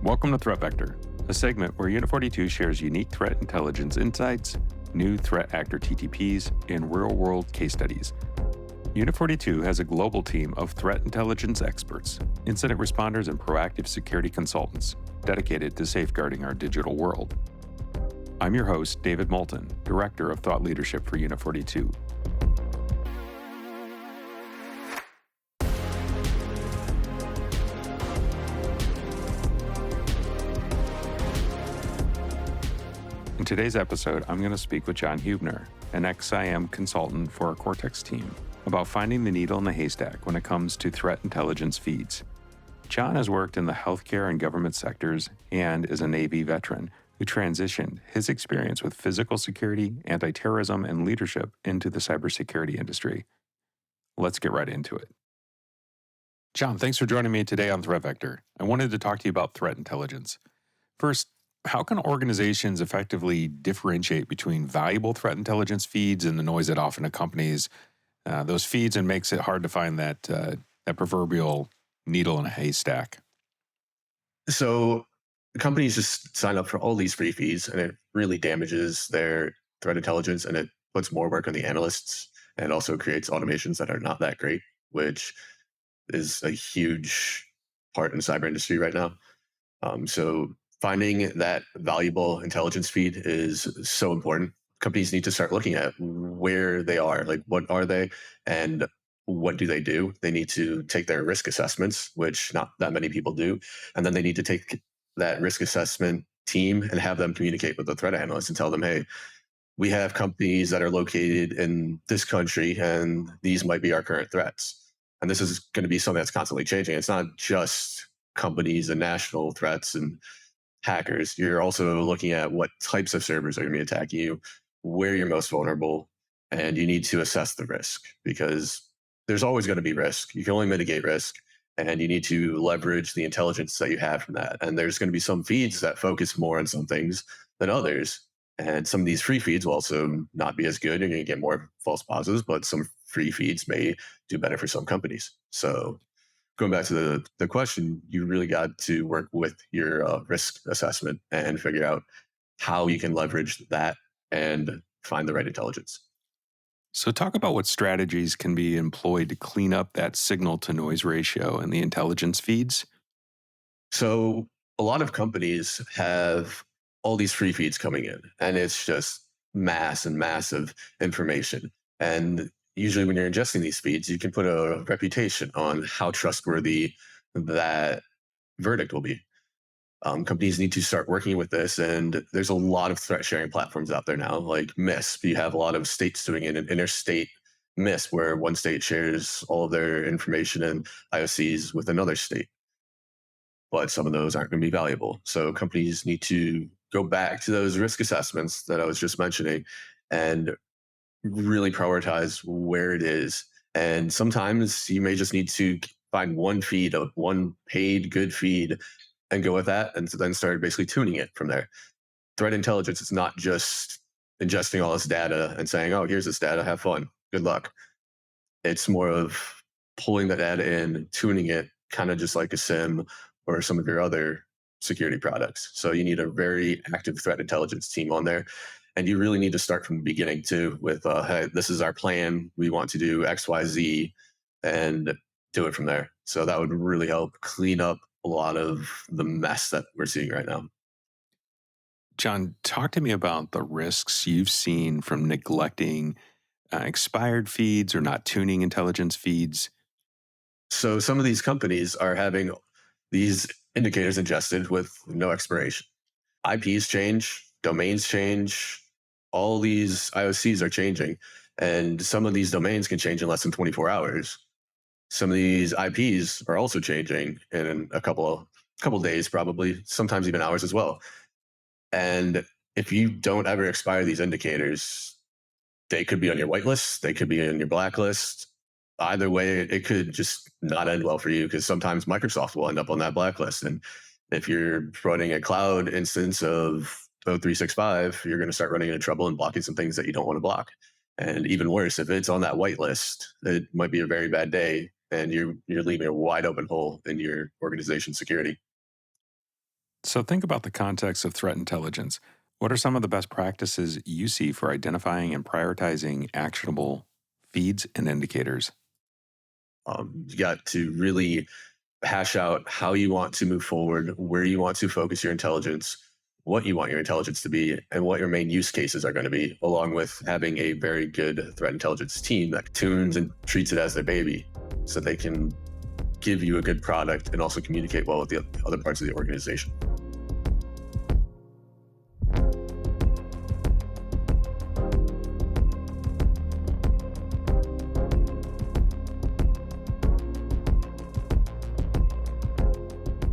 Welcome to Threat Vector, a segment where Unit 42 shares unique threat intelligence insights, new threat actor TTPs, and real-world case studies. Unit 42 has a global team of threat intelligence experts, incident responders, and proactive security consultants dedicated to safeguarding our digital world. I'm your host, David Moulton, Director of Thought Leadership for Unit 42. In today's episode, I'm going to speak with John Huebner, an XSIAM consultant for our Cortex team, about finding the needle in the haystack when it comes to threat intelligence feeds. John has worked in the healthcare and government sectors and is a Navy veteran who transitioned his experience with physical security, anti-terrorism, and leadership into the cybersecurity industry. Let's get right into it. John, thanks for joining me today on Threat Vector. I wanted to talk to you about threat intelligence. First, how can organizations effectively differentiate between valuable threat intelligence feeds and the noise that often accompanies those feeds and makes it hard to find that proverbial needle in a haystack? So companies just sign up for all these free feeds, and it really damages their threat intelligence, and it puts more work on the analysts, and also creates automations that are not that great, which is a huge part in the cyber industry right now. So finding that valuable intelligence feed is so important. Companies need to start looking at where they are, like what are they and what do they do. They need to take their risk assessments, which not that many people do. And then they need to take that risk assessment team and have them communicate with the threat analysts and tell them, hey, we have companies that are located in this country and these might be our current threats. And this is going to be something that's constantly changing. It's not just companies and national threats and hackers. You're also looking at what types of servers are going to be attacking you, where you're most vulnerable, and you need to assess the risk because there's always going to be risk. You can only mitigate risk, and you need to leverage the intelligence that you have from that. And there's going to be some feeds that focus more on some things than others. And some of these free feeds will also not be as good. You're going to get more false positives, but some free feeds may do better for some companies. So going back to the question, you really got to work with your risk assessment and figure out how you can leverage that and find the right intelligence. So talk about what strategies can be employed to clean up that signal to noise ratio in the intelligence feeds. So a lot of companies have all these free feeds coming in, and it's just mass and massive information. And usually when you're ingesting these feeds, you can put a reputation on how trustworthy that verdict will be. Companies need to start working with this, and there's a lot of threat sharing platforms out there now, like MISP. You have a lot of states doing it, an interstate MISP, where one state shares all of their information and IOCs with another state. But some of those aren't going to be valuable. So companies need to go back to those risk assessments that I was just mentioning and really prioritize where it is. And sometimes you may just need to find one feed, one paid good feed, and go with that, and then start basically tuning it from there. Threat intelligence is not just ingesting all this data and saying, oh, here's this data, have fun, good luck. It's more of pulling the data in, tuning it, kind of just like a SIM or some of your other security products. So you need a very active threat intelligence team on there. And you really need to start from the beginning too with, hey, this is our plan. We want to do X, Y, Z, and do it from there. So that would really help clean up a lot of the mess that we're seeing right now. John, talk to me about the risks you've seen from neglecting expired feeds or not tuning intelligence feeds. So some of these companies are having these indicators ingested with no expiration. IPs change, domains change, all these IOCs are changing, and some of these domains can change in less than 24 hours. Some of these IPs are also changing in a couple days, probably, sometimes even hours as well. And if you don't ever expire these indicators, they could be on your whitelist, they could be on your blacklist. Either way, it could just not end well for you because sometimes Microsoft will end up on that blacklist. And if you're running a cloud instance of O365, you're going to start running into trouble and blocking some things that you don't want to block. And even worse, if it's on that whitelist, it might be a very bad day and you're leaving a wide open hole in your organization's security. So think about the context of threat intelligence. What are some of the best practices you see for identifying and prioritizing actionable feeds and indicators? You got to really hash out how you want to move forward, where you want to focus your intelligence, what you want your intelligence to be, and what your main use cases are going to be, along with having a very good threat intelligence team that tunes and treats it as their baby so they can give you a good product and also communicate well with the other parts of the organization.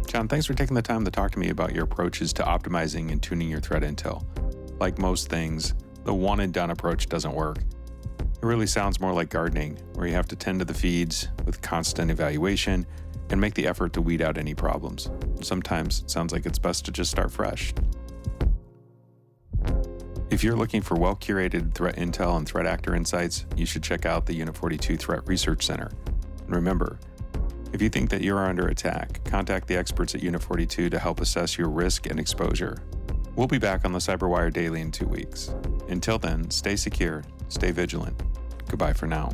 John, thanks for taking the time to talk to me about your approaches to optimizing and tuning your threat intel. Like most things, the one and done approach doesn't work. It really sounds more like gardening, where you have to tend to the feeds with constant evaluation and make the effort to weed out any problems. Sometimes it sounds like it's best to just start fresh. If you're looking for well-curated threat intel and threat actor insights, you should check out the Unit 42 Threat Research Center. And remember, if you think that you are under attack, contact the experts at Unit 42 to help assess your risk and exposure. We'll be back on the CyberWire Daily in 2 weeks. Until then, stay secure, stay vigilant. Goodbye for now.